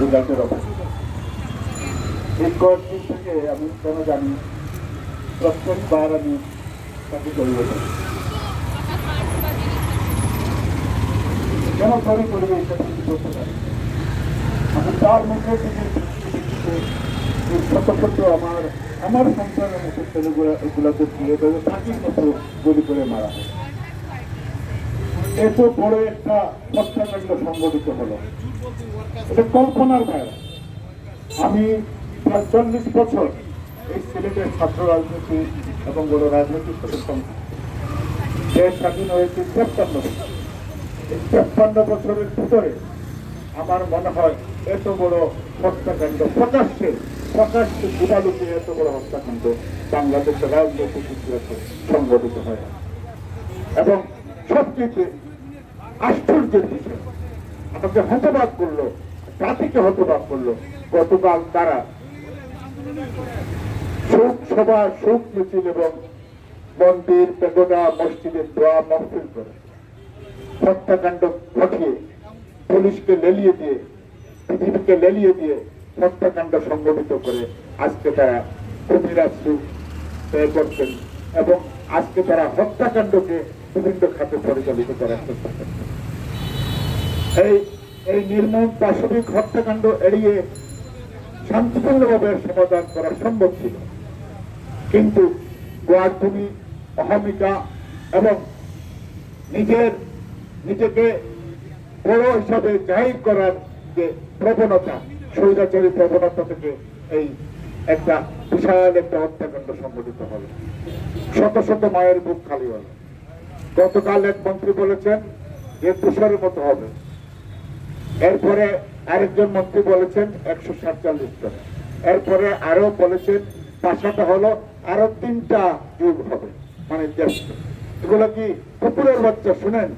রেজাল্টের অপেক্ষা। এই কয়েকদিন থেকে আমি কেন জানি প্রত্যেকবার আমি তাকে জড়িয়ে থাকি। কেন তৈরি করি এটা কিছু করতে পারি। আমি তার মুখে থেকে ছোট ছোট আমার সন্তানের মতো ছেলেগুলোকে দিয়ে দেবে ফাঁকির মতো গুলি করে মারা হয়। এত বড় একটা হত্যাকাণ্ড সংঘটিত হলো, এটা কল্পনার বাইরে। আমি প্রায় 40 বছর এই সিলেটের ছাত্র রাজনীতি এবং বড় রাজনৈতিক সাথে সংযুক্ত। দেশ স্বাধীন হয়েছে 53 বছর। এই 53 বছরের ভিতরে আমার মনে হয় এত বড় হত্যাকাণ্ড প্রকাশ্যে দিবালুকে এত বড় হত্যাকাণ্ড বাংলাদেশের রাজনৈতিক ইতিহাসে সংঘটিত হয়। এবং সবচেয়ে আশ্চর্যের বিষয়, আমাকে হতবাক করলো, জাতিকে হতবাক করলো, গতকাল তারা শোক সভা, শোক মিছিল এবং মন্দির, পেগোডা, মসজিদের দোয়া মহফিল করে হত্যাকাণ্ড ঘটিয়ে পুলিশকে লেলিয়ে দিয়ে, পৃথিবীকে লেলিয়ে দিয়ে হত্যাকাণ্ড সংগঠিত করে আজকে তারা প্রতিরাষ্ট্র ব্যয় করছেন এবং আজকে তারা হত্যাকাণ্ডকে বিভিন্ন খাতে পরিচালিত করার চেষ্টা করছেন। এই নির্মম পাশবিক হত্যাকাণ্ড এড়িয়ে শান্তিপূর্ণভাবে সমাধান করা সম্ভব ছিল, কিন্তু গোয়ার্ধনী, অহমিকা এবং নিজেকে বড় হিসাবে জাহির করার যে প্রবণতা, স্বৈরাচারী প্রবণতা থেকে এই একটা বিশাল একটা হত্যাকাণ্ড সংঘটিত হলো। শত শত মায়ের বুক খালি হলো। গতকাল এক মন্ত্রী বলেছেন যে 200-এর মতো হবে, এরপরে আরেকজন মন্ত্রী বলেছেন 147 জন, এরপরে আরো বলেছেন পাশাটা হলো আরো 3টা যুগ হবে, মানে 150। এগুলো কি কুকুরের বাচ্চা? শুনেন,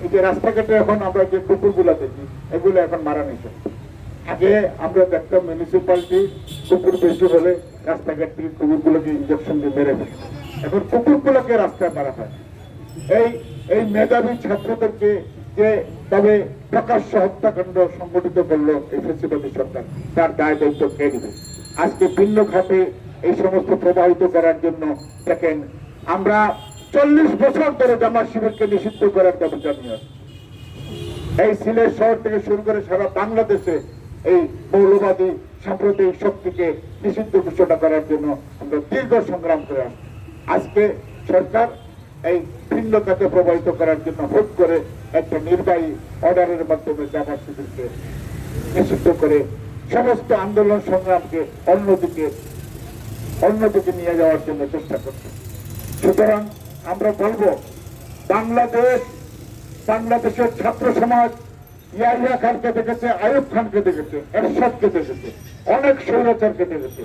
এই যে রাস্তাঘাটে এখন আমরা যে কুকুরগুলা দেখি, এগুলো এখন মারা নিষেধ। আগে আমরা দেখতাম মিউনিসিপালিটি কুকুর বেশি হলে রাস্তাঘাট থেকে কুকুরগুলোকে ইঞ্জেকশন দিয়ে মেরে ফেলে, এখন কুকুরগুলোকে রাস্তায় মারা হয়। এই মেধাবী ছাত্রদেরকে যে তবে প্রকাশ্য হত্যাকাণ্ড সংগঠিত করলো এই ফ্যাসিবাদী সরকার, তার দায় দায়িত্ব কে নেবে? আজকে ভিন্ন খাতে এই সমস্ত প্রবাহিত করার জন্য দেখেন আমরা 40 বছর ধরে জামাত শিবিরকে নিষিদ্ধ করার দাবি জানিয়ে আসছি। এই সিলেট শহর থেকে শুরু করে সারা বাংলাদেশে এই মৌলবাদী সাম্প্রদায়িক শক্তিকে নিষিদ্ধ ঘোষণা করার জন্য আমরা দীর্ঘ সংগ্রাম করে আসছি। আজকে সরকার এই ভিন্ন খাতে প্রবাহিত করার জন্য হুট করে একটা নির্বাহী অর্ডারের মাধ্যমে জামাত শিবিরকে নিষিদ্ধ করে সমস্ত আন্দোলন সংগ্রামকে অন্যদিকে নিয়ে যাওয়ার জন্য চেষ্টা করছে। সুতরাং আমরা বলবো, বাংলাদেশের ছাত্র সমাজ ইয়াহিয়া খানকে দেখেছে, আইয়ুব খানকে দেখেছে, এরশাদকে দেখেছে, অনেক স্বৈরাচারকে দেখেছে।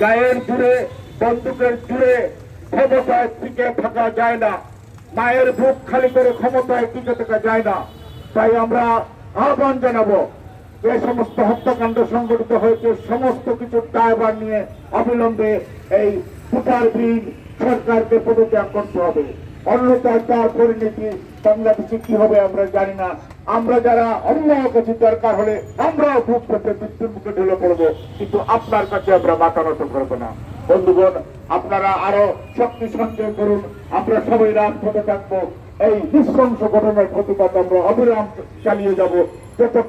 গায়ের জুড়ে, বন্দুকের জুড়ে ক্ষমতায় টিকে থাকা যায় না, মায়ের বুক খালি করে ক্ষমতায় টিকে থাকা যায় না। তাই আমরা আহ্বান জানাবো, যে সমস্ত হত্যাকাণ্ড সংঘটিত হয়েছে সমস্ত কিছুর দায়ভার নিয়ে অবিলম্বে এই ভোটারবিহীন সরকারকে পদত্যাগ করতে হবে। অন্যথায় তার পরিণতি বাংলাদেশে কি হবে আমরা জানি না। আমরা যারা অন্যায় কাছে দরকার হলে আমরাও বুক পেতে মৃত্যুর মুখে ঢেলে পড়বো, কিন্তু আপনার কাছে আমরা মাথা নত করবো না। বন্ধুগণ, আপনারা আরো শক্তি সঞ্চয় করুন, আমরা সবাই রাজপথে থাকবো। এই নৃশংস ঘটনার প্রতিবাদ আমরা অবিরাম চালিয়ে যাব যতক্ষণ